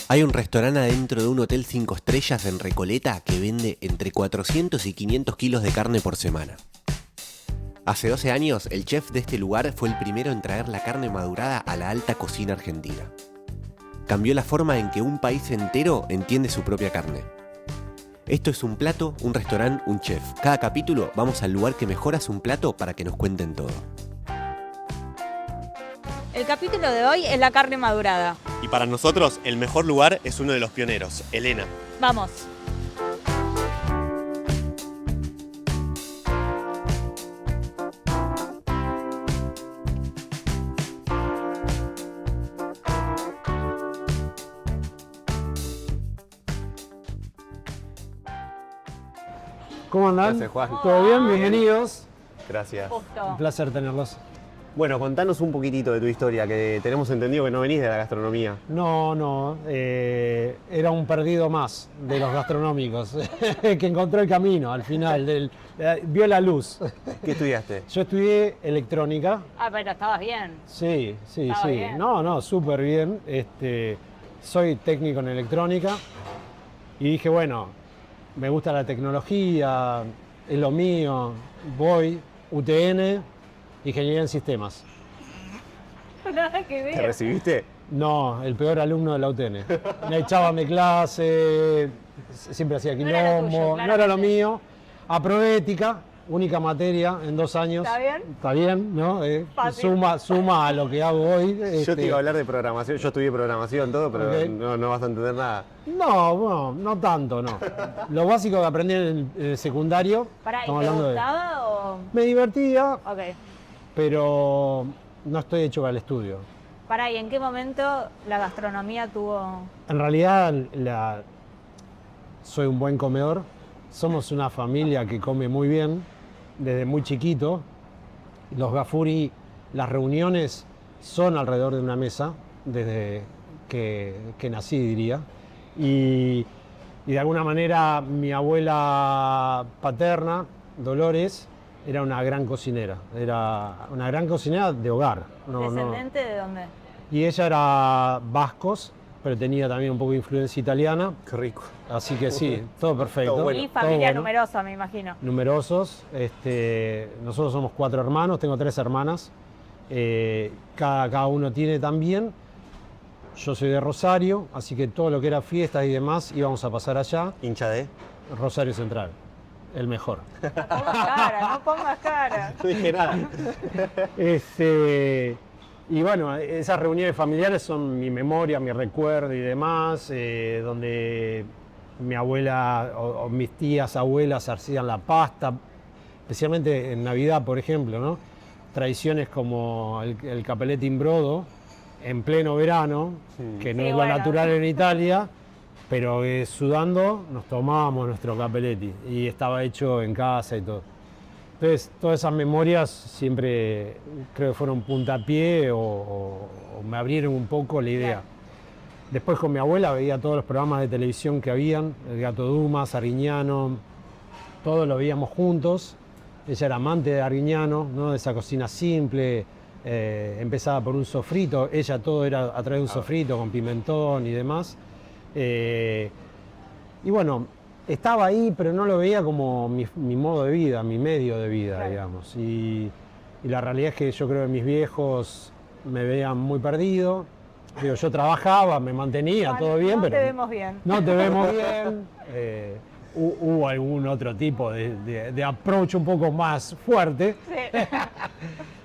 Hay un restaurante adentro de un hotel 5 estrellas en Recoleta que vende entre 400 y 500 kilos de carne por semana. Hace 12 años, el chef de este lugar fue el primero en traer la carne madurada a la alta cocina argentina. Cambió la forma en que un país entero entiende su propia carne. Esto es Un Plato, un restaurante, un chef. Cada capítulo vamos al lugar que mejor hace un plato para que nos cuenten todo. El capítulo de hoy es la carne madurada. Y para nosotros, el mejor lugar es uno de los pioneros, Elena. Vamos. ¿Cómo andan? Gracias, Juan. ¿Todo bien? Bienvenidos. Gracias. Justo. Un placer tenerlos. Bueno, contanos un poquitito de tu historia, que tenemos entendido que no venís de la gastronomía. No, era un perdido más de los gastronómicos que encontró el camino al final, vio la luz. ¿Qué estudiaste? Yo estudié electrónica. Ah, pero estabas bien. Sí. Estaba bien. No, súper bien. Soy técnico en electrónica y dije, bueno, me gusta la tecnología, es lo mío, voy, UTN, Ingeniería en Sistemas. Nada que ¿Te ver. recibiste? No, el peor alumno de la UTN. Me echaban de clase, siempre hacía No era lo quilombo, tuyo, no era lo claramente. mío. Aprobé ética, única materia en 2 años. ¿Está bien? Está bien, ¿no? Fácil. Suma a lo que hago hoy. Yo te iba a hablar de programación, yo estudié programación, todo, pero Ok. no vas a entender nada. No, bueno, no tanto, no. Lo básico que aprendí en el secundario. Pará, ¿y estamos te hablando de- gustaba o...? Me divertía, Ok. pero no estoy hecho para el estudio. Pará, ¿y en qué momento la gastronomía tuvo...? En realidad soy un buen comedor. Somos una familia que come muy bien desde muy chiquito. Los Gafuri, las reuniones son alrededor de una mesa desde que nací, diría. Y de alguna manera mi abuela paterna, Dolores, era una gran cocinera. Era una gran cocinera de hogar. ¿Descendente de dónde? Y ella era vascos, pero tenía también un poco de influencia italiana. Qué rico. Así que sí, todo perfecto. Todo bueno. Y todo familia bueno. numerosa, me imagino. Numerosos. Nosotros somos 4 hermanos, tengo 3 hermanas. Cada uno tiene también. Yo soy de Rosario, así que todo lo que era fiestas y demás íbamos a pasar allá. ¿Hincha de? Rosario Central, el mejor. No pongas cara, no pongas cara. No dije nada. Y bueno, esas reuniones familiares son mi memoria, mi recuerdo y demás, donde mi abuela o mis tías, abuelas hacían la pasta, especialmente en Navidad, por ejemplo, ¿no? Tradiciones como el capelletti in brodo, en pleno verano, que no Sí, es lo bueno. natural en Italia, pero sudando nos tomábamos nuestro capelletti y estaba hecho en casa y todo. Entonces, todas esas memorias siempre creo que fueron puntapié o me abrieron un poco la idea. Claro. Después con mi abuela veía todos los programas de televisión que habían, El Gato Dumas, Arguiñano, todos lo veíamos juntos. Ella era amante de Arguiñano, ¿no? De esa cocina simple, empezaba por un sofrito, ella todo era a través de un sofrito con pimentón y demás. Y bueno, estaba ahí, pero no lo veía como mi modo de vida, mi medio de vida, Claro. digamos. Y la realidad es que yo creo que mis viejos me veían muy perdido. Digo, yo trabajaba, me mantenía, Juan, todo bien, no pero te vemos bien. no te vemos bien. Hubo algún otro tipo de approach un poco más fuerte. Sí.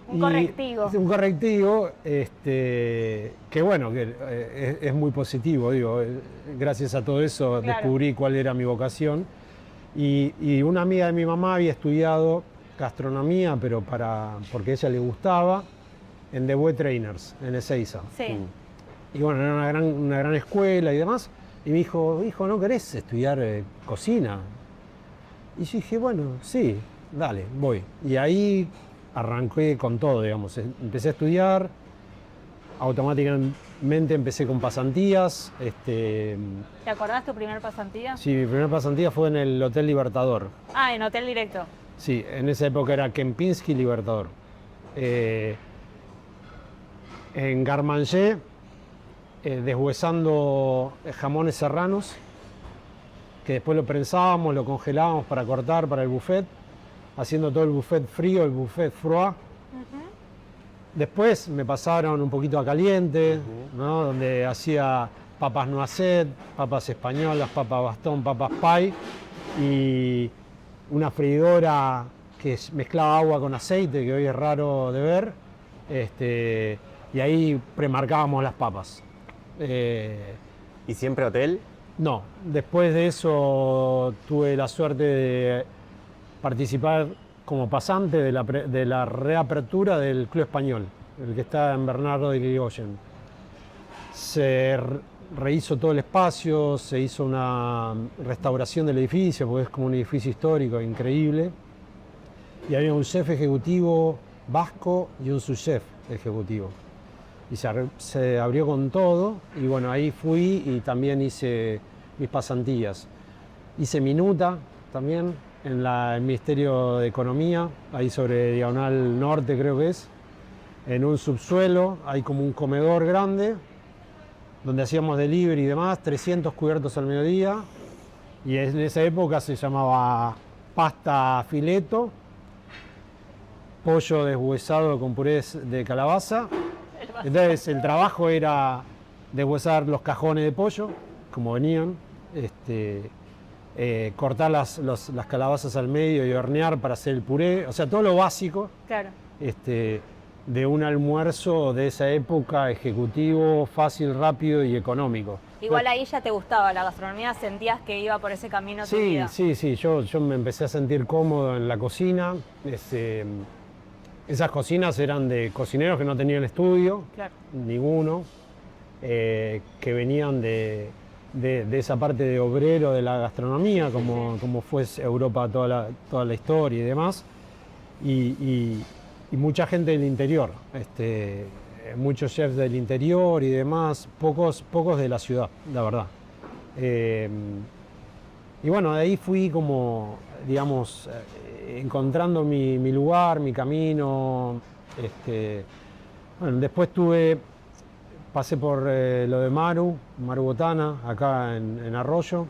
Un Y- correctivo. Un correctivo, que bueno, que es muy positivo, digo, gracias a todo eso Claro. descubrí cuál era mi vocación. Y una amiga de mi mamá había estudiado gastronomía, pero porque a ella le gustaba, en The Way Trainers, en Ezeiza. Sí. Y bueno, era una gran escuela y demás. Y me dijo, hijo, ¿no querés estudiar cocina? Y yo dije, bueno, sí, dale, voy. Y ahí arranqué con todo, digamos. Empecé a estudiar, automáticamente empecé con pasantías. ¿Te acordás tu primer pasantía? Sí, mi primera pasantía fue en el Hotel Libertador. Ah, en hotel directo. Sí, en esa época era Kempinski Libertador. En Garmanger deshuesando jamones serranos, que después lo prensábamos, lo congelábamos para cortar para el buffet, haciendo todo el buffet frío, el buffet froid. Después me pasaron un poquito a caliente, ¿no? Donde hacía papas noisette, papas españolas, papas bastón, papas pie y una freidora que mezclaba agua con aceite, que hoy es raro de ver, y ahí premarcábamos las papas. ¿Y siempre hotel? No, después de eso tuve la suerte de participar como pasante de la reapertura del Club Español, el que está en Bernardo de Irigoyen. Se rehizo todo el espacio, se hizo una restauración del edificio, porque es como un edificio histórico increíble. Y había un chef ejecutivo vasco y un subchef ejecutivo. Y se abrió con todo, y bueno, ahí fui y también hice mis pasantías. Hice minuta también en el Ministerio de Economía, ahí sobre Diagonal Norte creo que es, en un subsuelo, hay como un comedor grande, donde hacíamos delivery y demás, 300 cubiertos al mediodía, y en esa época se llamaba pasta fileto, pollo deshuesado con purés de calabaza. Entonces el trabajo era deshuesar los cajones de pollo, como venían, cortar las calabazas al medio y hornear para hacer el puré, o sea, todo lo básico. Claro. De un almuerzo de esa época, ejecutivo, fácil, rápido y económico. Igual ahí ya te gustaba la gastronomía, sentías que iba por ese camino tu vida. Sí, yo me empecé a sentir cómodo en la cocina. Esas cocinas eran de cocineros que no tenían estudio, Claro. ninguno, que venían de esa parte de obrero de la gastronomía, como fue Europa toda la historia y demás. Y mucha gente del interior, muchos chefs del interior y demás, pocos de la ciudad, la verdad. Y bueno, de ahí fui como, digamos, encontrando mi lugar, mi camino. Bueno, después pasé por lo de Maru Botana, acá en Arroyo.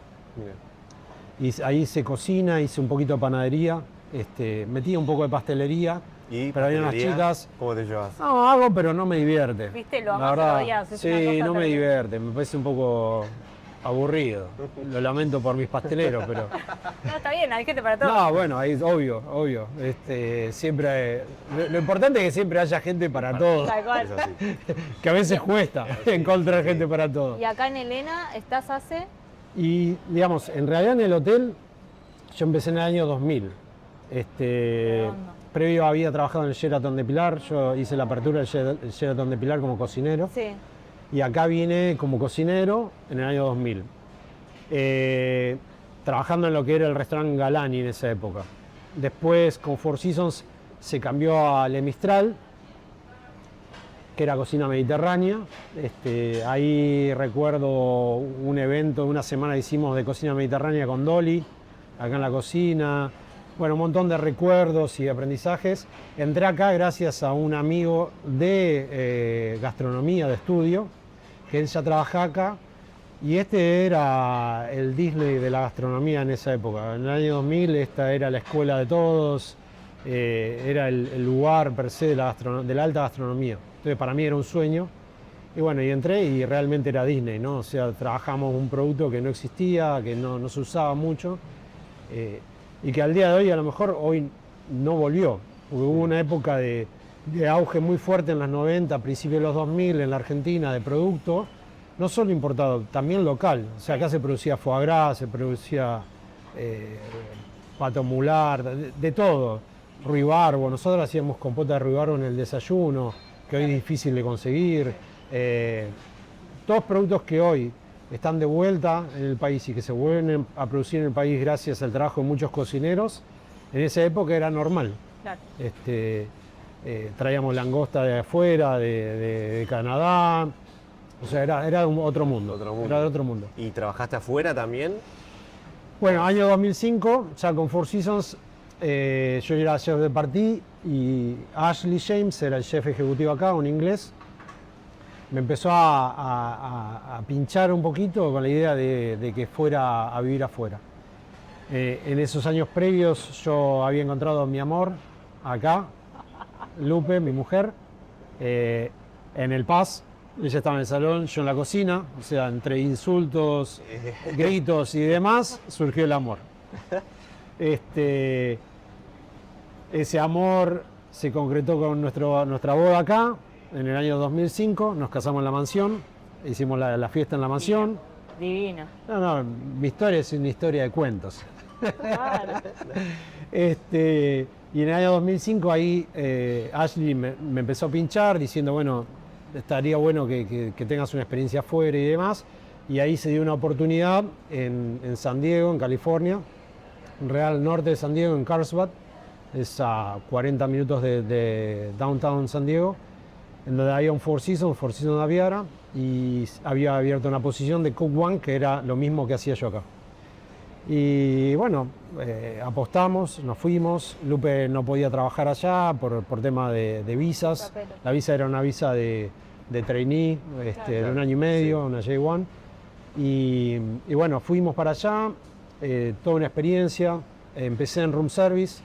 Y ahí hice cocina, hice un poquito de panadería, metí un poco de pastelería. ¿Y pero había unas pastelería? chicas. ¿Cómo te llevas? No, hago, pero no me divierte. ¿Viste? Lo La amás, verdad, lo odias, es una sí, cosa no me terrible. divierte, me parece un poco aburrido. Lo lamento por mis pasteleros, pero. No, está bien, hay gente para todo. No, bueno, ahí obvio. Siempre. Lo importante es que siempre haya gente para todo. Tal cual. Es así. Que a veces cuesta encontrar gente para todo. Y acá en Elena estás hace... Y digamos, en realidad en el hotel yo empecé en el año 2000. Redondo. Previo había trabajado en el Sheraton de Pilar, yo hice la apertura del Sheraton de Pilar como cocinero. Sí. Y acá vine como cocinero en el año 2000. Trabajando en lo que era el restaurante Galani en esa época. Después con Four Seasons se cambió a Le Mistral, que era cocina mediterránea. Ahí recuerdo un evento, una semana hicimos de cocina mediterránea con Dolly, acá en la cocina. Bueno, un montón de recuerdos y aprendizajes. Entré acá gracias a un amigo de gastronomía, de estudio, que él ya trabajaba acá. Y era el Disney de la gastronomía en esa época. En el año 2000 esta era la escuela de todos, era el lugar per se de la alta gastronomía. Entonces para mí era un sueño. Y bueno, y entré y realmente era Disney, ¿no? O sea, trabajamos un producto que no existía, que no se usaba mucho. Y que al día de hoy, a lo mejor hoy no volvió. Porque hubo una época de auge muy fuerte en los 90, principios de los 2000 en la Argentina de producto, no solo importado, también local. O sea, acá se producía foie gras, se producía pato mular, de todo. Ruibarbo, nosotros hacíamos compota de ruibarbo en el desayuno, que hoy es difícil de conseguir. Todos productos que hoy están de vuelta en el país y que se vuelven a producir en el país gracias al trabajo de muchos cocineros, en esa época era normal. Claro. Traíamos langosta de afuera, de Canadá, o sea, era otro mundo. Era de otro mundo. ¿Y trabajaste afuera también? Bueno, año 2005, ya con Four Seasons, yo era chef de partie y Ashley James era el chef ejecutivo acá, un inglés. me empezó a pinchar un poquito con la idea de que fuera a vivir afuera. En esos años previos yo había encontrado a mi amor acá, Lupe, mi mujer, en el Paz. Ella estaba en el salón, yo en la cocina, o sea, entre insultos, gritos y demás, surgió el amor. Ese amor se concretó con nuestra boda acá, en el año 2005, nos casamos en la mansión, hicimos la fiesta en la mansión. Divino. No, mi historia es una historia de cuentos. Claro. Y en el año 2005 ahí Ashley me empezó a pinchar diciendo, bueno, estaría bueno que tengas una experiencia afuera y demás. Y ahí se dio una oportunidad en San Diego, en California, Real Norte de San Diego, en Carlsbad, es a 40 minutos de downtown San Diego, en donde había un Four Seasons Naviera, y había abierto una posición de Cook One, que era lo mismo que hacía yo acá. Y bueno, apostamos, nos fuimos. Lupe no podía trabajar allá por tema de visas. Papeles. La visa era una visa de trainee, de 1 año y medio, una J1. Y bueno, fuimos para allá, toda una experiencia. Empecé en room service,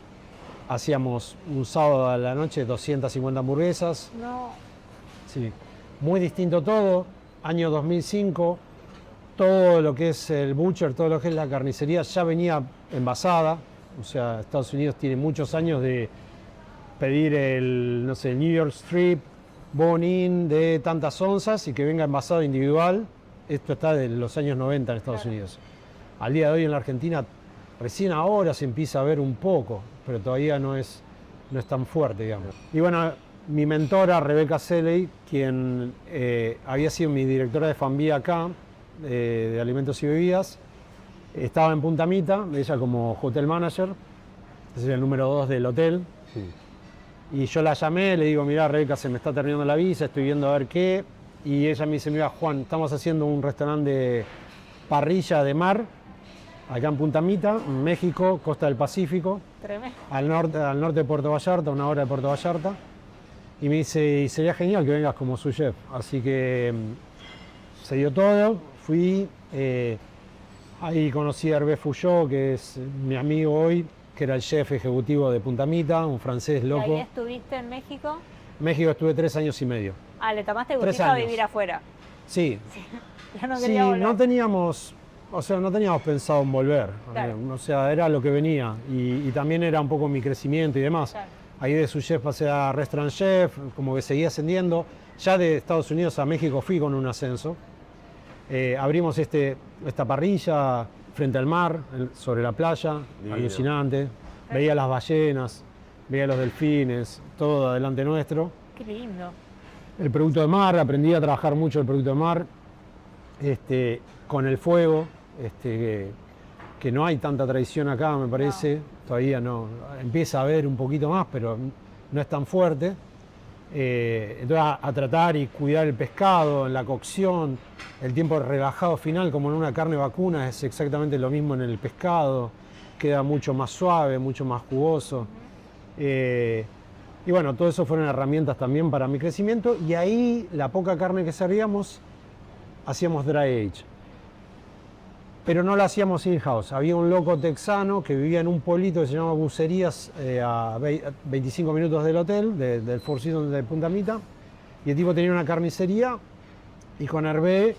hacíamos un sábado a la noche 250 hamburguesas. No. Sí, muy distinto todo. Año 2005. Todo lo que es el butcher, todo lo que es la carnicería ya venía envasada. O sea, Estados Unidos tiene muchos años de pedir el New York Strip, bone-in de tantas onzas y que venga envasado individual. Esto está de los años 90 en Estados Unidos. Al día de hoy en la Argentina, recién ahora se empieza a ver un poco, pero todavía no es tan fuerte, digamos. Y bueno, mi mentora, Rebecca Selley, quien había sido mi directora de F&B acá, de alimentos y bebidas, estaba en Punta Mita, ella como hotel manager, ese era el número 2 del hotel. Sí. Y yo la llamé, le digo, mirá, Rebeca, se me está terminando la visa, estoy viendo a ver qué. Y ella me dice, mira, Juan, estamos haciendo un restaurante de parrilla de mar, acá en Punta Mita, en México, costa del Pacífico, Tremendo. al norte de Puerto Vallarta, 1 hora de Puerto Vallarta. Y me dice, y sería genial que vengas como su chef. Así que se dio todo, fui, ahí conocí a Hervé Fouillot, que es mi amigo hoy, que era el chef ejecutivo de Punta Mita, un francés ¿Y loco. ahí estuviste en México? En México estuve 3 años y medio. Ah, le tomaste 3 gustito a años. vivir afuera. Sí, Ya no sí, quería volver. no teníamos pensado en volver. Claro. O sea, era lo que venía y también era un poco mi crecimiento y demás. Claro. Ahí de su chef pasé a restaurant chef, como que seguía ascendiendo. Ya de Estados Unidos a México fui con un ascenso. Abrimos esta parrilla frente al mar, sobre la playa, Divino. alucinante. Veía las ballenas, veía los delfines, todo adelante nuestro. Qué lindo. El producto de mar, aprendí a trabajar mucho el producto de mar, con el fuego, que no hay tanta tradición acá, me parece. Todavía no, empieza a haber un poquito más, pero no es tan fuerte. Entonces a tratar y cuidar el pescado en la cocción, el tiempo relajado final, como en una carne vacuna, es exactamente lo mismo en el pescado, queda mucho más suave, mucho más jugoso. Y bueno, todo eso fueron herramientas también para mi crecimiento, y ahí la poca carne que servíamos, hacíamos dry age. Pero no la hacíamos in-house. Había un loco texano que vivía en un pueblito que se llama Bucerías, a 25 minutos del hotel, del Four Seasons de Punta Mita. Y el tipo tenía una carnicería, y con Hervé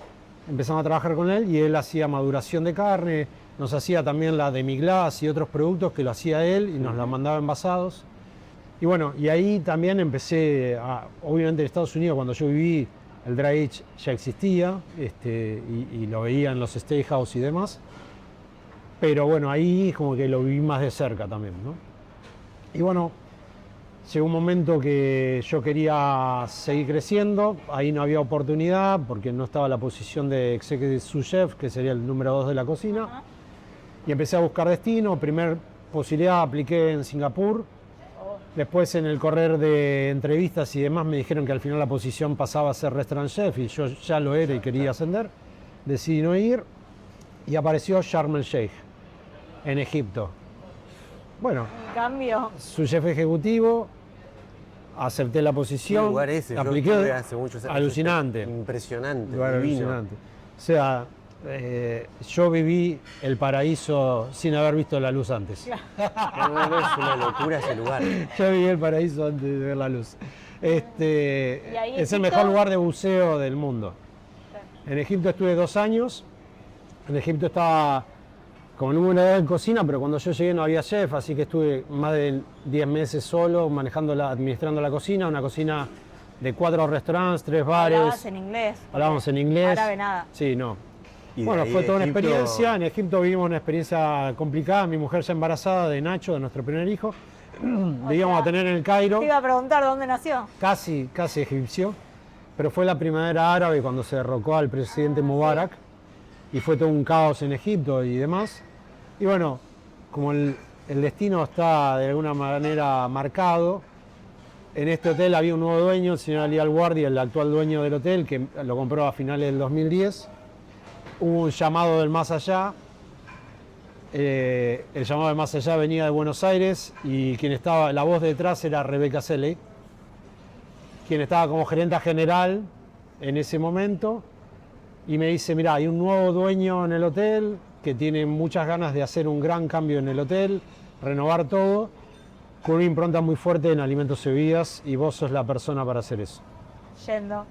empezamos a trabajar con él, y él hacía maduración de carne, nos hacía también la demi-glace y otros productos que lo hacía él, y nos la mandaba envasados. Y bueno, y ahí también empecé, obviamente en Estados Unidos cuando yo viví, el dry age ya existía, y lo veía en los steakhouse y demás, pero bueno, ahí como que lo viví más de cerca también, ¿no? Y bueno, llegó un momento que yo quería seguir creciendo, ahí no había oportunidad porque no estaba la posición de Executive Sous Chef, que sería el número 2 de la cocina, y empecé a buscar destino. Primer posibilidad apliqué en Singapur. Después, en el correr de entrevistas y demás, me dijeron que al final la posición pasaba a ser restaurant chef, y yo ya lo era y quería ascender. Decidí no ir, y apareció Sharm el Sheikh, en Egipto. Bueno, En cambio, su chef ejecutivo acepté la ¿Qué lugar lugar ese? Yo apliqué, estuve hace muchos años. alucinante. Impresionante, Lugar divino. alucinante. O sea, yo viví el paraíso sin haber visto la luz antes. No, es una locura ese lugar. Yo viví el paraíso antes de ver la luz. ¿Y ahí Es el Egipto? mejor lugar de buceo del mundo. En Egipto estuve 2 años. En Egipto estaba como número de en cocina, pero cuando yo llegué no había chef, así que estuve más de 10 meses solo administrando la cocina, una cocina de 4 restaurantes, 3 bares. Hablabas en inglés. Hablábamos en inglés. Árabe nada. Sí, no. Y de Bueno, ahí fue de toda una Egipto- experiencia. En Egipto vivimos una experiencia complicada. Mi mujer ya embarazada de Nacho, de nuestro primer hijo. Le íbamos sea, a tener en el Cairo, Te iba a preguntar dónde nació. casi egipcio, pero fue la primavera árabe cuando se derrocó al presidente Mubarak y fue todo un caos en Egipto y demás. Y bueno, como el destino está de alguna manera marcado, en este hotel había un nuevo dueño, el señor Ali Al-Wardi, el actual dueño del hotel, que lo compró a finales del 2010. Hubo un llamado del más allá. El llamado del más allá venía de Buenos Aires y quien estaba, la voz detrás era Rebecca Selley, quien estaba como gerenta general en ese momento, y me dice, mira, hay un nuevo dueño en el hotel que tiene muchas ganas de hacer un gran cambio en el hotel, renovar todo, con una impronta muy fuerte en alimentos y bebidas, y vos sos la persona para hacer eso. Yendo.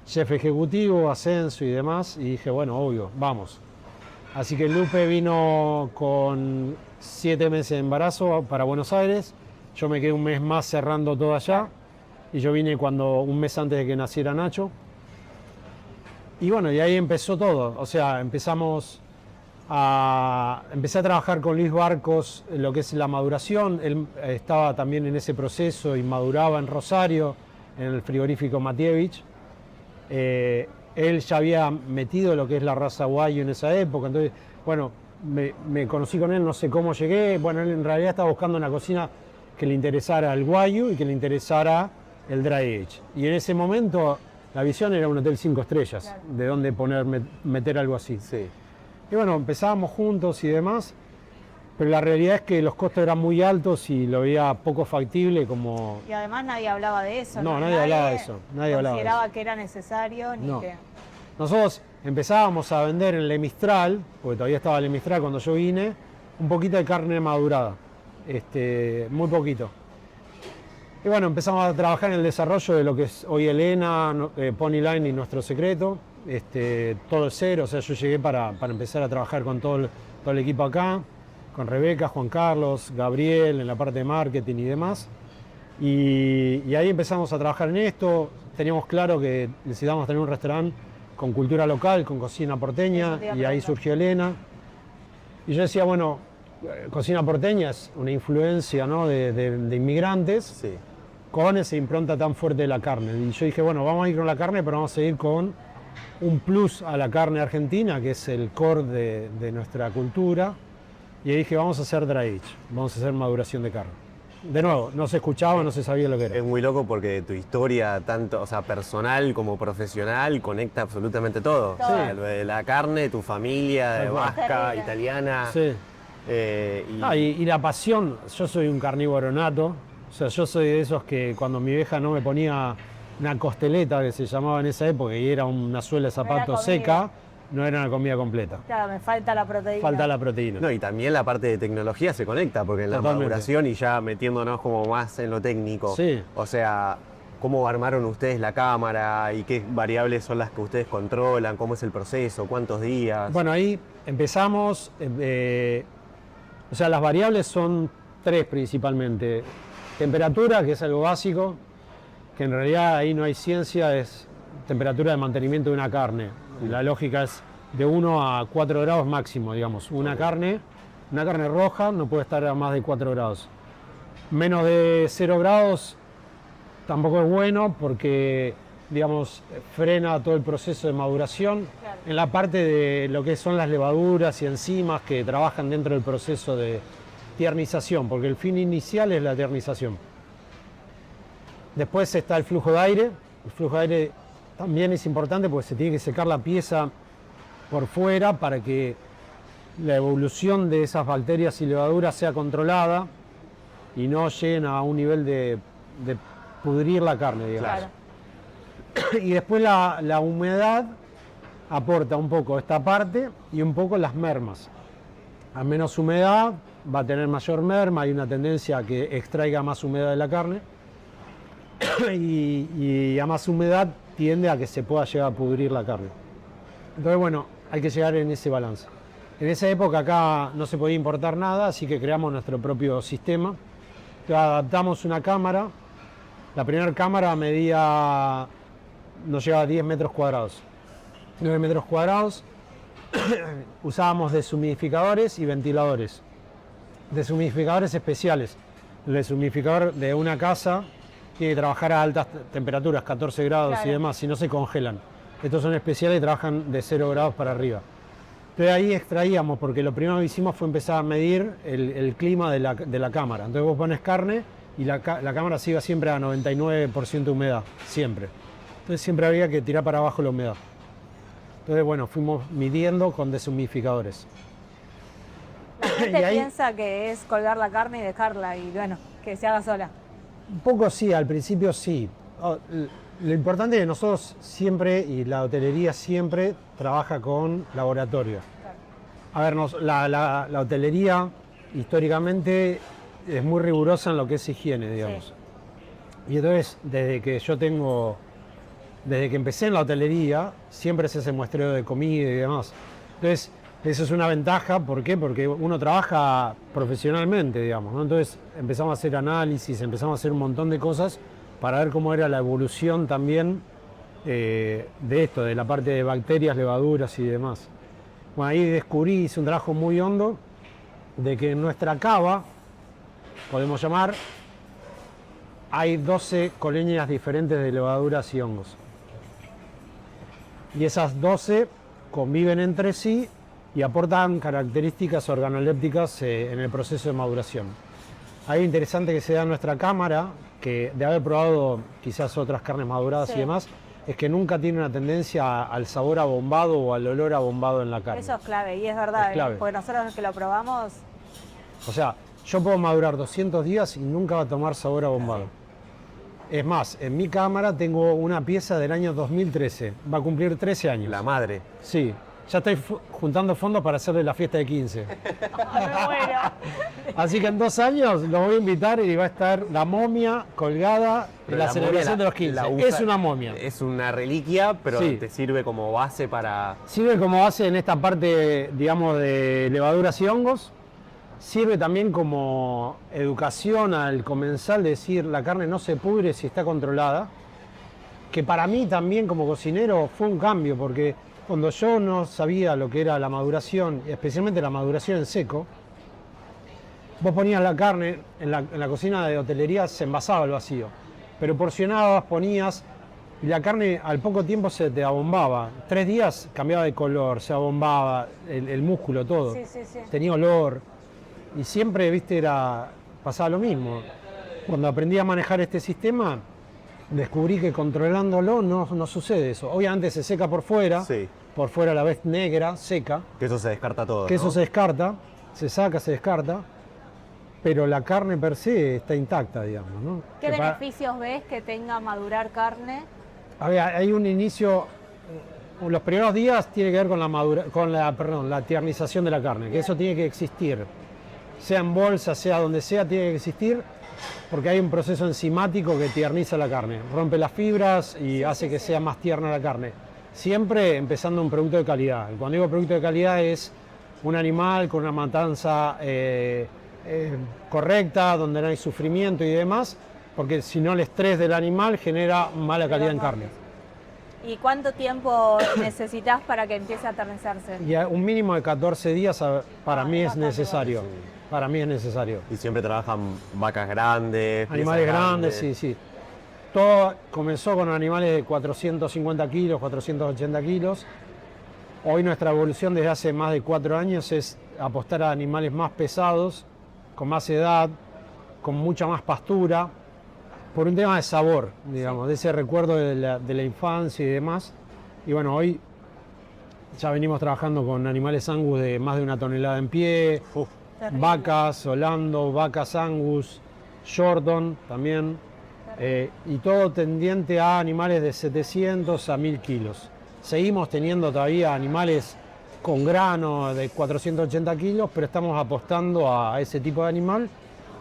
Chef ejecutivo, ascenso y demás, y dije, bueno, obvio, vamos. Así que Lupe vino con 7 meses de embarazo para Buenos Aires, yo me quedé un mes más cerrando todo allá, y yo vine un mes antes de que naciera Nacho. Y bueno, y ahí empezó todo, o sea, empecé a trabajar con Luis Barcos en lo que es la maduración. Él estaba también en ese proceso y maduraba en Rosario, en el frigorífico Matievich. Él ya había metido lo que es la raza Wagyu en esa época, entonces, bueno, me conocí con él, no sé cómo llegué. Bueno, él en realidad estaba buscando una cocina que le interesara el Wagyu y que le interesara el Dry Age. Y en ese momento la visión era un hotel 5 estrellas, Claro. de dónde meter algo así. Sí. Y bueno, empezábamos juntos y demás, pero la realidad es que los costos eran muy altos y lo veía poco factible como... Y además nadie hablaba de eso. No, nadie hablaba de eso, nadie hablaba de consideraba eso. que era necesario ni No. que... Nosotros empezábamos a vender en Le Mistral, porque todavía estaba Le Mistral cuando yo vine, un poquito de carne madurada, muy poquito. Y bueno, empezamos a trabajar en el desarrollo de lo que es hoy Elena, Pony Line y Nuestro Secreto, todo el cero. O sea, yo llegué para empezar a trabajar con todo el equipo acá, con Rebeca, Juan Carlos, Gabriel, en la parte de marketing y demás. Y ahí empezamos a trabajar en esto. Teníamos claro que necesitábamos tener un restaurante con cultura local, con cocina porteña, Eso te iba a y ahí preguntar. surgió Elena. Y yo decía, bueno, cocina porteña es una influencia, ¿no?, de inmigrantes, Sí. con esa impronta tan fuerte de la carne. Y yo dije, bueno, vamos a ir con la carne, pero vamos a ir con un plus a la carne argentina, que es el core de nuestra cultura. Y ahí dije, vamos a hacer dry age, vamos a hacer maduración de carne. De nuevo, no se escuchaba, no se sabía lo que era. Es muy loco porque tu historia, tanto, o sea, personal como profesional, conecta absolutamente todo. Todo. O sea, lo de la carne, tu familia, Tal cual. vasca, Terrible. italiana. Sí. Y Y la pasión, yo soy un carnívoro nato, o sea, yo soy de esos que cuando mi vieja no me ponía una costeleta, que se llamaba en esa época, y era una suela de zapato comida. seca, no era una comida completa. Claro, me falta la proteína. Falta la proteína. no, y también la parte de tecnología se conecta, porque en la Totalmente. maduración y ya metiéndonos como más en lo técnico. Sí. O sea, ¿cómo armaron ustedes la cámara y qué variables son las que ustedes controlan? ¿Cómo es el proceso? ¿Cuántos días? Bueno, ahí empezamos, o sea, las variables son 3 principalmente. Temperatura, que es algo básico, que en realidad ahí no hay ciencia, es temperatura de mantenimiento de una carne. La lógica es de 1 a 4 grados máximo, digamos. Una carne roja no puede estar a más de 4 grados. Menos de 0 grados tampoco es bueno porque, digamos, frena todo el proceso de maduración. Claro. En la parte de lo que son las levaduras y enzimas que trabajan dentro del proceso de tiernización, porque el fin inicial es la tiernización. Después está el flujo de aire. El flujo de aire también es importante porque se tiene que secar la pieza por fuera para que la evolución de esas bacterias y levaduras sea controlada y no lleguen a un nivel de de pudrir la carne, digamos. Claro. Y después la humedad aporta un poco esta parte y un poco las mermas. A menos humedad va a tener mayor merma, hay una tendencia a que extraiga más humedad de la carne y a más humedad tiende a que se pueda llegar a pudrir la carne. Entonces bueno, hay que llegar en ese balance. En esa época acá no se podía importar nada, así que creamos nuestro propio sistema. Entonces, adaptamos una cámara. La primera cámara medía, nos llevaba 10 metros cuadrados. 9 metros cuadrados. Usábamos deshumidificadores y ventiladores. Deshumidificadores especiales. El deshumidificador de una casa tiene que trabajar a altas temperaturas, 14 grados Claro. y demás, si no se congelan. Estos son especiales y trabajan de 0 grados para arriba. Entonces ahí extraíamos, porque lo primero que hicimos fue empezar a medir el clima de la cámara. Entonces vos pones carne y la cámara se iba siempre a 99% de humedad, siempre. Entonces siempre había que tirar para abajo la humedad. Entonces bueno, fuimos midiendo con deshumidificadores. La gente Y ahí- piensa que es colgar la carne y dejarla y bueno, que se haga sola. Un poco sí, al principio sí. Lo importante es que nosotros siempre, y la hotelería siempre, trabaja con laboratorio. A ver, la hotelería históricamente es muy rigurosa en lo que es higiene, digamos. Y entonces, desde que empecé en la hotelería, siempre se hace muestreo de comida y demás. Entonces, eso es una ventaja, ¿por qué? Porque uno trabaja profesionalmente, digamos, ¿no? Entonces empezamos a hacer análisis, empezamos a hacer un montón de cosas para ver cómo era la evolución también de esto, de la parte de bacterias, levaduras y demás. Bueno, ahí descubrí, hice un trabajo muy hondo, de que en nuestra cava, podemos llamar, hay 12 colonias diferentes de levaduras y hongos. Y esas 12 conviven entre sí y aportan características organolépticas en el proceso de maduración. Ahí interesante que se da en nuestra cámara, que de haber probado quizás otras carnes maduradas Sí. y demás, es que nunca tiene una tendencia al sabor abombado o al olor abombado en la carne. Eso es clave y es verdad, Es clave. porque nosotros que lo probamos, O sea, yo puedo madurar 200 días y nunca va a tomar sabor abombado. Es más, en mi cámara tengo una pieza del año 2013, va a cumplir 13 años. La madre. Sí, ya estoy juntando fondos para hacerle la fiesta de 15. me muero. Así que en 2 años lo voy a invitar y va a estar la momia colgada en Pero la momia celebración de los 15. la usa- Es una momia. Es una reliquia, pero Sí. te sirve como base para... Sirve como base en esta parte, digamos, de levaduras y hongos. Sirve también como educación al comensal, decir la carne no se pudre si está controlada. Que para mí también como cocinero fue un cambio, porque cuando yo no sabía lo que era la maduración, especialmente la maduración en seco, vos ponías la carne en la cocina de hotelería, se envasaba al vacío, pero porcionabas, ponías, y la carne al poco tiempo se te abombaba. 3 días cambiaba de color, se abombaba, el músculo, todo. Sí, sí, sí. Tenía olor, y siempre, viste, pasaba lo mismo. Cuando aprendí a manejar este sistema, descubrí que controlándolo no sucede eso. Obviamente se seca por fuera la ves negra, seca, Que eso se descarta todo, que ¿no? eso se descarta, se saca, se descarta, pero la carne per se está intacta, digamos, ¿no? ¿Qué Que beneficios ves que tenga madurar carne? A ver, hay un inicio, los primeros días tiene que ver con la tiernización de la carne, que eso tiene que existir, sea en bolsa, sea donde sea, tiene que existir, porque hay un proceso enzimático que tierniza la carne, rompe las fibras y hace que sea más tierna la carne. Siempre empezando un producto de calidad. Y cuando digo producto de calidad es un animal con una matanza correcta, donde no hay sufrimiento y demás, porque si no el estrés del animal genera mala calidad en carne. ¿Y cuánto tiempo necesitas para que empiece a ternizarse? Y a un mínimo de 14 días para mí es bastante necesario. Para mí es necesario. Y siempre trabajan vacas grandes, Animales piezas grandes, sí, sí. Todo comenzó con animales de 450 kilos, 480 kilos. Hoy nuestra evolución desde hace más de 4 años es apostar a animales más pesados, con más edad, con mucha más pastura, por un tema de sabor, digamos, de ese recuerdo de la infancia y demás. Y bueno, hoy ya venimos trabajando con animales Angus de más de 1 tonelada en pie, Terrible. vacas Holando, vacas Angus, Shorton también. Y todo tendiente a animales de 700 a 1000 kilos. Seguimos teniendo todavía animales con grano de 480 kilos, pero estamos apostando a ese tipo de animal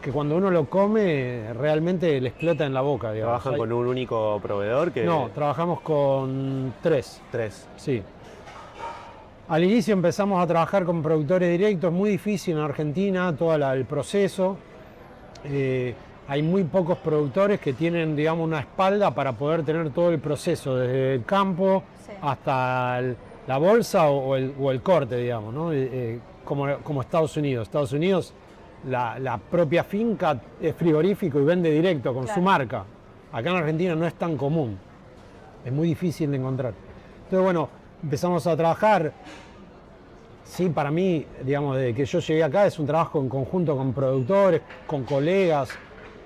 que cuando uno lo come realmente le explota en la boca. Digamos. ¿Trabajan con un único proveedor? No, trabajamos con tres. Tres. Sí. Al inicio empezamos a trabajar con productores directos, muy difícil en Argentina, todo el proceso. Hay muy pocos productores que tienen, digamos, una espalda para poder tener todo el proceso, desde el campo Sí. hasta la bolsa o el corte, digamos, ¿no? Como Estados Unidos. Estados Unidos, la propia finca es frigorífico y vende directo con su Claro. marca. Acá en Argentina no es tan común, es muy difícil de encontrar. Entonces, bueno, empezamos a trabajar. Sí, para mí, digamos, desde que yo llegué acá es un trabajo en conjunto con productores, con colegas.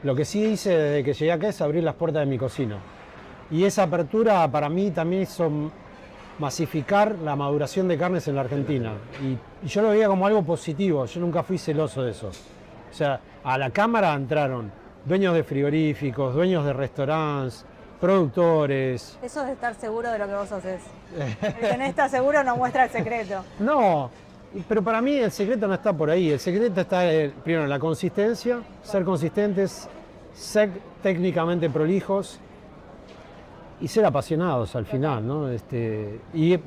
Lo que sí hice desde que llegué acá es abrir las puertas de mi cocina. Y esa apertura para mí también hizo masificar la maduración de carnes en la Argentina. Y yo lo veía como algo positivo, yo nunca fui celoso de eso. O sea, a la cámara entraron dueños de frigoríficos, dueños de restaurantes, productores. Eso es de estar seguro de lo que vos haces. El que no está seguro no muestra el secreto. No, pero para mí el secreto no está por ahí. El secreto está, primero, en la consistencia, ser consistentes, ser técnicamente prolijos y ser apasionados al final, ¿no? Y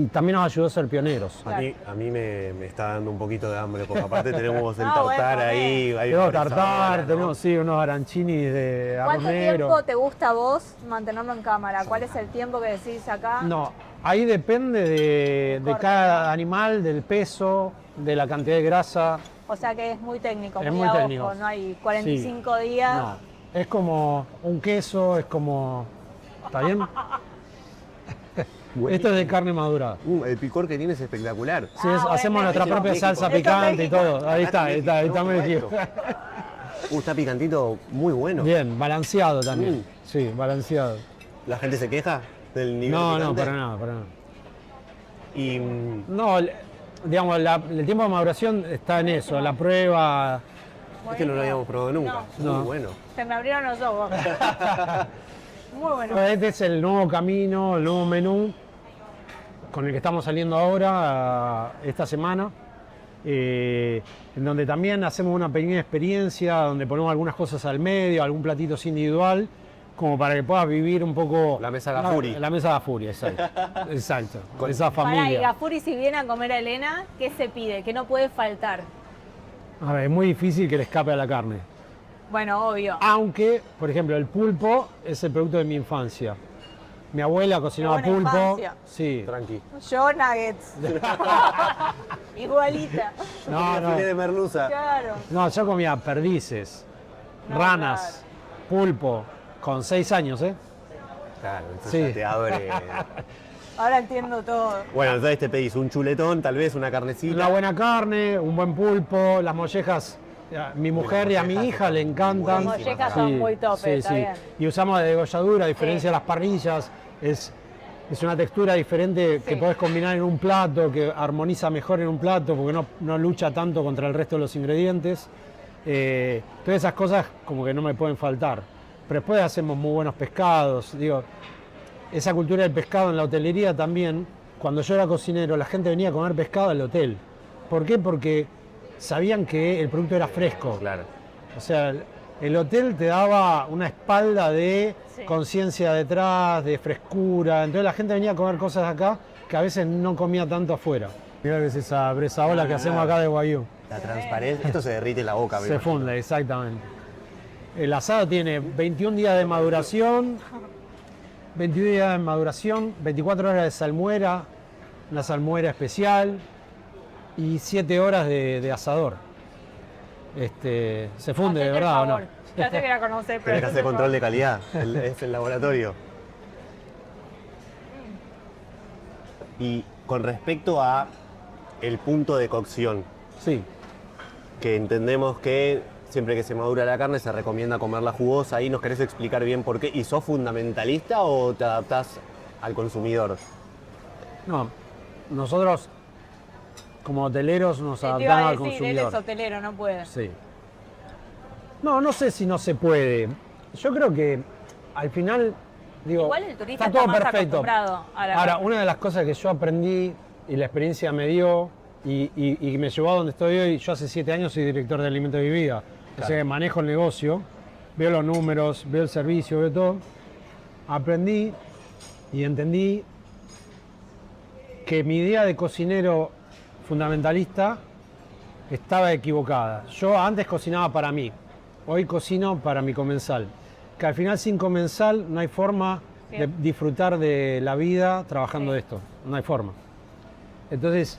también nos ayudó a ser pioneros. A mí me está dando un poquito de hambre, porque aparte tenemos el No, tartar bueno, ahí. hay Tenemos una tartar, frisada, ¿no? tenemos sí, unos arancini de arroz ¿Cuánto negro. tiempo te gusta a vos mantenerlo en cámara? ¿Cuál es el tiempo que decís acá? No, ahí depende de Corte, cada ¿no? animal, del peso, de la cantidad de grasa. O sea que es muy técnico, Es muy muy a técnico. ojo, no hay 45 días. No, es como un queso, es como... ¿Está bien? Esto es de carne madurada. El picor que tiene es espectacular. Sí, bueno, hacemos nuestra eso es propia México. salsa Eso es picante y México. todo. Ahí está, está México. Está picantito muy bueno. Bien, balanceado también. Sí, balanceado. ¿La gente se queja del nivel No, no, picante? para nada, para nada. Y No, digamos, el tiempo de maduración está en eso, la prueba. es que no lo habíamos probado nunca. No. Muy bueno. Se me abrieron los ojos. Muy bueno. Este es el nuevo camino, el nuevo menú con el que estamos saliendo ahora, esta semana, en donde también hacemos una pequeña experiencia, donde ponemos algunas cosas al medio, algún platito así individual, como para que puedas vivir un poco... La mesa Gafuri. La mesa Gafuri, exacto. Exacto, con esa Pará, y familia. Gafuri, si viene a comer a Elena, ¿qué se pide? ¿Qué no puede faltar? A ver, es muy difícil que le escape a la carne. Bueno, obvio. Aunque, por ejemplo, el pulpo es el producto de mi infancia. Mi abuela cocinaba Qué buena pulpo. infancia. Sí. Tranqui. Yo nuggets. Igualita. No, no. Filé de merluza. Claro. No, yo comía perdices, No, ranas, pulpo, con 6 años, ¿eh? Claro, entonces Sí. ya te abre. Ahora entiendo todo. Bueno, entonces te pedís un chuletón, tal vez una carnecita. Una buena carne, un buen pulpo, las mollejas. A mi mujer y a mi mollejas hija le encantan. Las mollejas son muy top, está bien. Y usamos de degolladura, a diferencia Sí. de las parrillas. Es una textura diferente que Sí. podés combinar en un plato, que armoniza mejor en un plato porque no lucha tanto contra el resto de los ingredientes. Todas esas cosas como que no me pueden faltar. Pero después hacemos muy buenos pescados. Digo, esa cultura del pescado en la hotelería también. Cuando yo era cocinero, la gente venía a comer pescado al hotel. ¿Por qué? Porque sabían que el producto era fresco. Claro. O sea, el hotel te daba una espalda de Sí. conciencia detrás, de frescura. Entonces la gente venía a comer cosas acá que a veces no comía tanto afuera. Mira que es esa bresaola que hacemos acá de Guayú. La transparencia. Esto se derrite en la boca, me Se imagino. funde, exactamente. El asado tiene 21 días de maduración, 21 días de maduración, 24 horas de salmuera, una salmuera especial y 7 horas de asador. Se funde, Hacete de el verdad, ¿o no? favor. Ya te quería conocer, pero. Tenés que hacer hacete el control de favor. calidad. Es el laboratorio. Y con respecto a el punto de cocción, Sí. que entendemos que siempre que se madura la carne se recomienda comerla jugosa. ¿Ahí nos querés explicar bien por qué? ¿Y sos fundamentalista o te adaptás al consumidor? No, nosotros como hoteleros nos Sí, te iba adaptamos a al decir, él es consumidor. hotelero, no puede. Sí. No sé si no se puede. Yo creo que al final, digo, Igual el turista está todo más perfecto. acostumbrado a la Ahora, carne. una de las cosas que yo aprendí y la experiencia me dio y me llevó a donde estoy hoy, yo hace 7 años soy director de Alimento de Mi Vida. O sea, que manejo el negocio, veo los números, veo el servicio, veo todo. Aprendí y entendí que mi idea de cocinero fundamentalista estaba equivocada. Yo antes cocinaba para mí, hoy cocino para mi comensal. Que al final sin comensal no hay forma de Bien. disfrutar de la vida trabajando Sí. de esto, no hay forma. Entonces,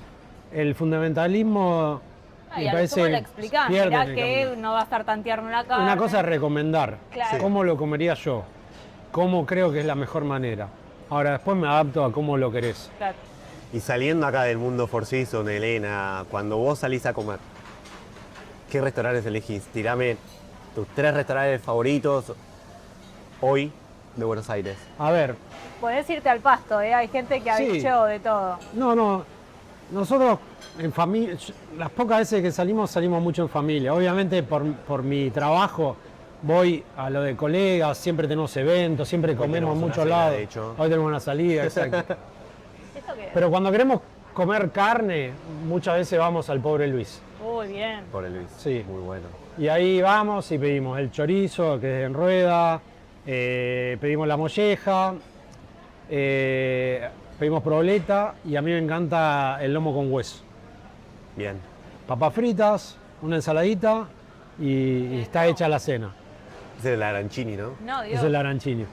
el fundamentalismo Ah, y me a parece ¿cómo le explicás? pierde Mirá en el que camino. no va a estar tan tierno la carne. Una cosa es recomendar, Claro. cómo lo comería yo, cómo creo que es la mejor manera. Ahora después me adapto a cómo lo querés. Claro. Y saliendo acá del mundo Four Seasons, Elena, cuando vos salís a comer, ¿qué restaurantes elegís? Tirame tus 3 restaurantes favoritos hoy de Buenos Aires. A ver, Podés irte al Pasto, ¿eh? Hay gente que ha Sí. dicho de todo. no, nosotros en familia, las pocas veces que salimos mucho en familia. Obviamente por mi trabajo voy a lo de colegas, siempre tenemos eventos, siempre comemos tenemos en una muchos cena, lados. de hecho. Hoy tenemos una salida, exacto. ¿Esto qué? Pero cuando queremos comer carne, muchas veces vamos al Pobre Luis. Uy, bien. Por el Luis. Sí. Muy bueno. Y ahí vamos y pedimos el chorizo, que es en rueda, pedimos la molleja, pedimos proboleta y a mí me encanta el lomo con hueso. Bien. Papas fritas, una ensaladita y está hecha la cena. Ese es el arancini, ¿no? No, Dios. Eso es el arancini.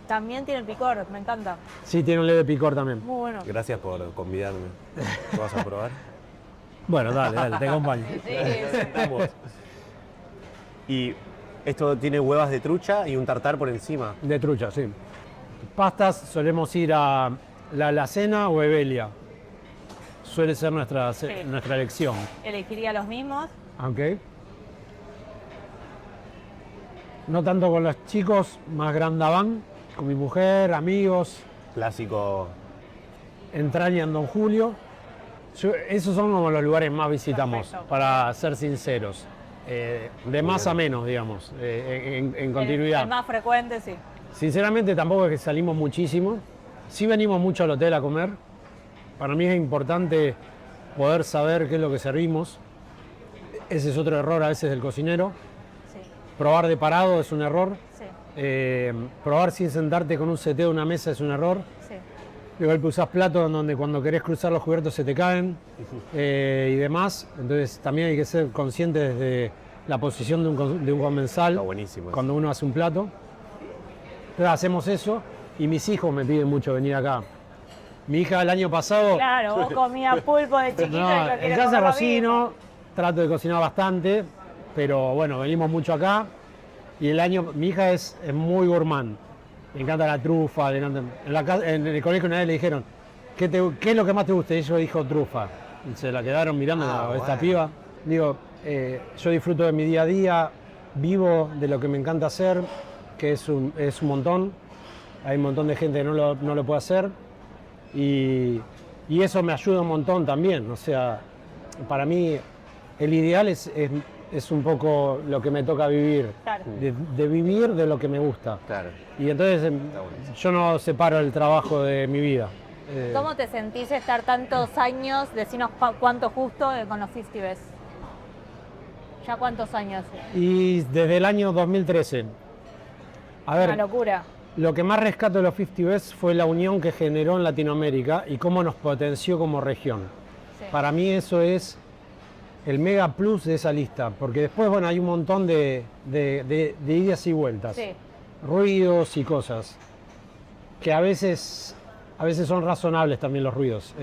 También tiene picor, me encanta. Sí, tiene un leve picor también. Muy bueno. Gracias por convidarme. ¿Lo vas a probar? Bueno, dale, te acompaño. Sí, Vamos. Y esto tiene huevas de trucha y un tartar por encima. De trucha, sí. Pastas solemos ir a la Alacena o Evelia. Suele ser nuestra elección. elegiría los mismos. Ok. No tanto con los chicos, más Grandaván, con mi mujer, amigos, Clásico. Entraña en Don Julio. Esos son como los lugares más visitamos, Perfecto. para ser sinceros. De más a menos, digamos, en continuidad. El más frecuente, sí. Sinceramente tampoco es que salimos muchísimo. Sí venimos mucho al hotel a comer. Para mí es importante poder saber qué es lo que servimos. Ese es otro error a veces del cocinero. Sí, Probar de parado es un error. sí, Probar sin sentarte con un seteo de una mesa es un error. sí. De golpe usás platos donde cuando querés cruzar los cubiertos se te caen y demás. Entonces también hay que ser conscientes de la posición de un comensal Está buenísimo. eso. cuando uno hace un plato. Entonces hacemos eso y mis hijos me piden mucho venir acá. Mi hija el año pasado, Claro, vos comías pulpo de chiquito no, y lo en querés casa comer lo cocino, mismo. trato de cocinar bastante, pero bueno, venimos mucho acá. Y mi hija es muy gourmand. Le encanta la trufa. En el colegio una vez le dijeron, ¿qué es lo que más te gusta? Y ella dijo trufa. Y se la quedaron mirando esta bueno. piba. Digo, yo disfruto de mi día a día, vivo de lo que me encanta hacer, que es un montón. Hay un montón de gente que no lo puede hacer. Y eso me ayuda un montón también. O sea, para mí el ideal es un poco lo que me toca vivir. Claro. De vivir de lo que me gusta. Claro. Y entonces yo no separo el trabajo de mi vida. ¿Cómo te sentís estar tantos años? Decinos cuánto justo con los Festives. ¿Ya cuántos años? Y desde el año 2013. A Una ver, locura. lo que más rescato de los 50 Best fue la unión que generó en Latinoamérica y cómo nos potenció como región. Sí. Para mí eso es el mega plus de esa lista, porque después, bueno, hay un montón de idas y vueltas, Sí, ruidos y cosas, que a veces son razonables también los ruidos.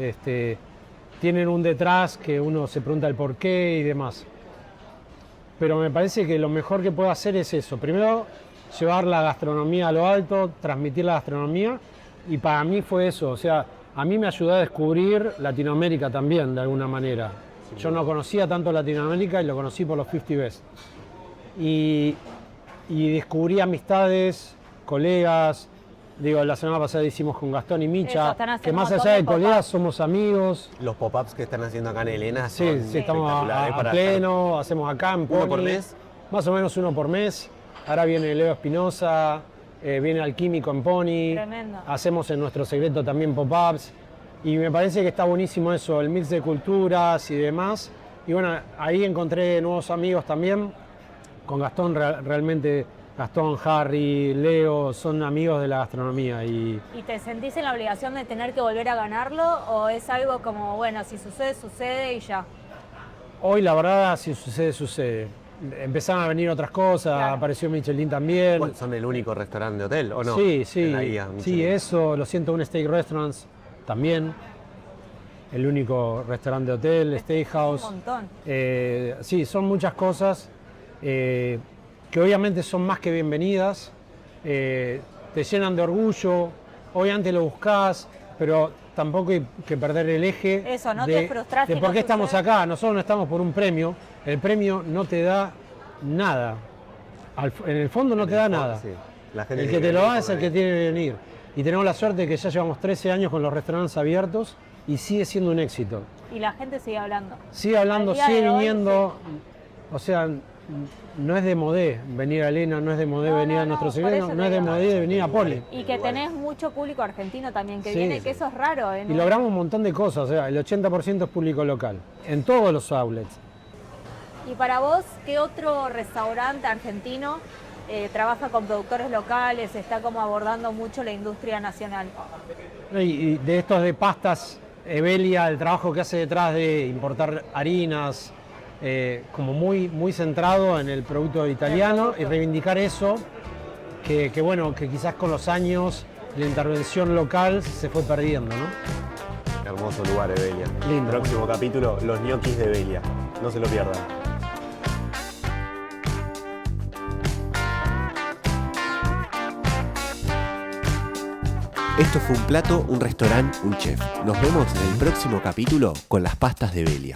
Tienen un detrás que uno se pregunta el por qué y demás. Pero me parece que lo mejor que puedo hacer es eso. Primero, llevar la gastronomía a lo alto, transmitir la gastronomía, y para mí fue eso. O sea, a mí me ayudó a descubrir Latinoamérica también, de alguna manera. Yo no conocía tanto Latinoamérica y lo conocí por los 50 Best. Y descubrí amistades, colegas. Digo, la semana pasada hicimos con Gastón y Eso, Micha, están haciendo que más un montón allá de de colegas pop-ups. somos amigos. Los pop-ups que están haciendo acá en Elena Sí, son sí, estamos espectaculares a para pleno, hacemos acá en estar uno por Pony. mes. más o menos uno por mes. Ahora viene Leo Espinosa, viene Alquímico en Pony. Tremendo. Hacemos en Nuestro Secreto también pop-ups. Y me parece que está buenísimo eso, el mix de culturas y demás. Y bueno, ahí encontré nuevos amigos también. Con Gastón, realmente Gastón, Harry, Leo, son amigos de la gastronomía. ¿Y te sentís en la obligación de tener que volver a ganarlo? ¿O es algo como, bueno, si sucede, sucede y ya? Hoy la verdad, si sucede, sucede. Empezaron a venir otras cosas, Claro. Apareció Michelin también. Bueno, ¿son el único restaurante de hotel o no? Sí, sí, En la guía, sí, Michelin. eso, los 101 Steak Restaurants también. El único restaurante de hotel, Steakhouse. Un montón. Sí, son muchas cosas que obviamente son más que bienvenidas, te llenan de orgullo, obviamente lo buscas, pero tampoco hay que perder el eje Eso, no te frustrás de si por no qué estamos sucede. acá. Nosotros no estamos por un premio, el premio no te da nada, en el fondo no te da nada. Sí. La gente El tiene que te lo venir da es por el que ahí. tiene que venir. Y tenemos la suerte de que ya llevamos 13 años con los restaurantes abiertos y sigue siendo un éxito. Y la gente sigue hablando. Sigue hablando, Al día sigue de hoy, viniendo. O sea, no es de modé venir a Elena, no es de modé No, venir no, a Nuestro no, por Secreto, eso no te es de digo. modé venir a Poli. Y que tenés mucho público argentino también que Sí. viene, que eso es raro. Y logramos un montón de cosas, o sea, el 80% es público local, en todos los outlets. Y para vos, ¿qué otro restaurante argentino trabaja con productores locales, está como abordando mucho la industria nacional? Y de estos de pastas, Evelia, el trabajo que hace detrás de importar harinas, como muy centrado en el producto italiano y reivindicar eso, que bueno, que quizás con los años la intervención local se fue perdiendo, ¿no? Hermoso lugar, Evelia. Lindo. Próximo capítulo, los ñoquis de Evelia. No se lo pierdan. Esto fue Un Plato, un restaurante, un chef. Nos vemos en el próximo capítulo con las pastas de Belia.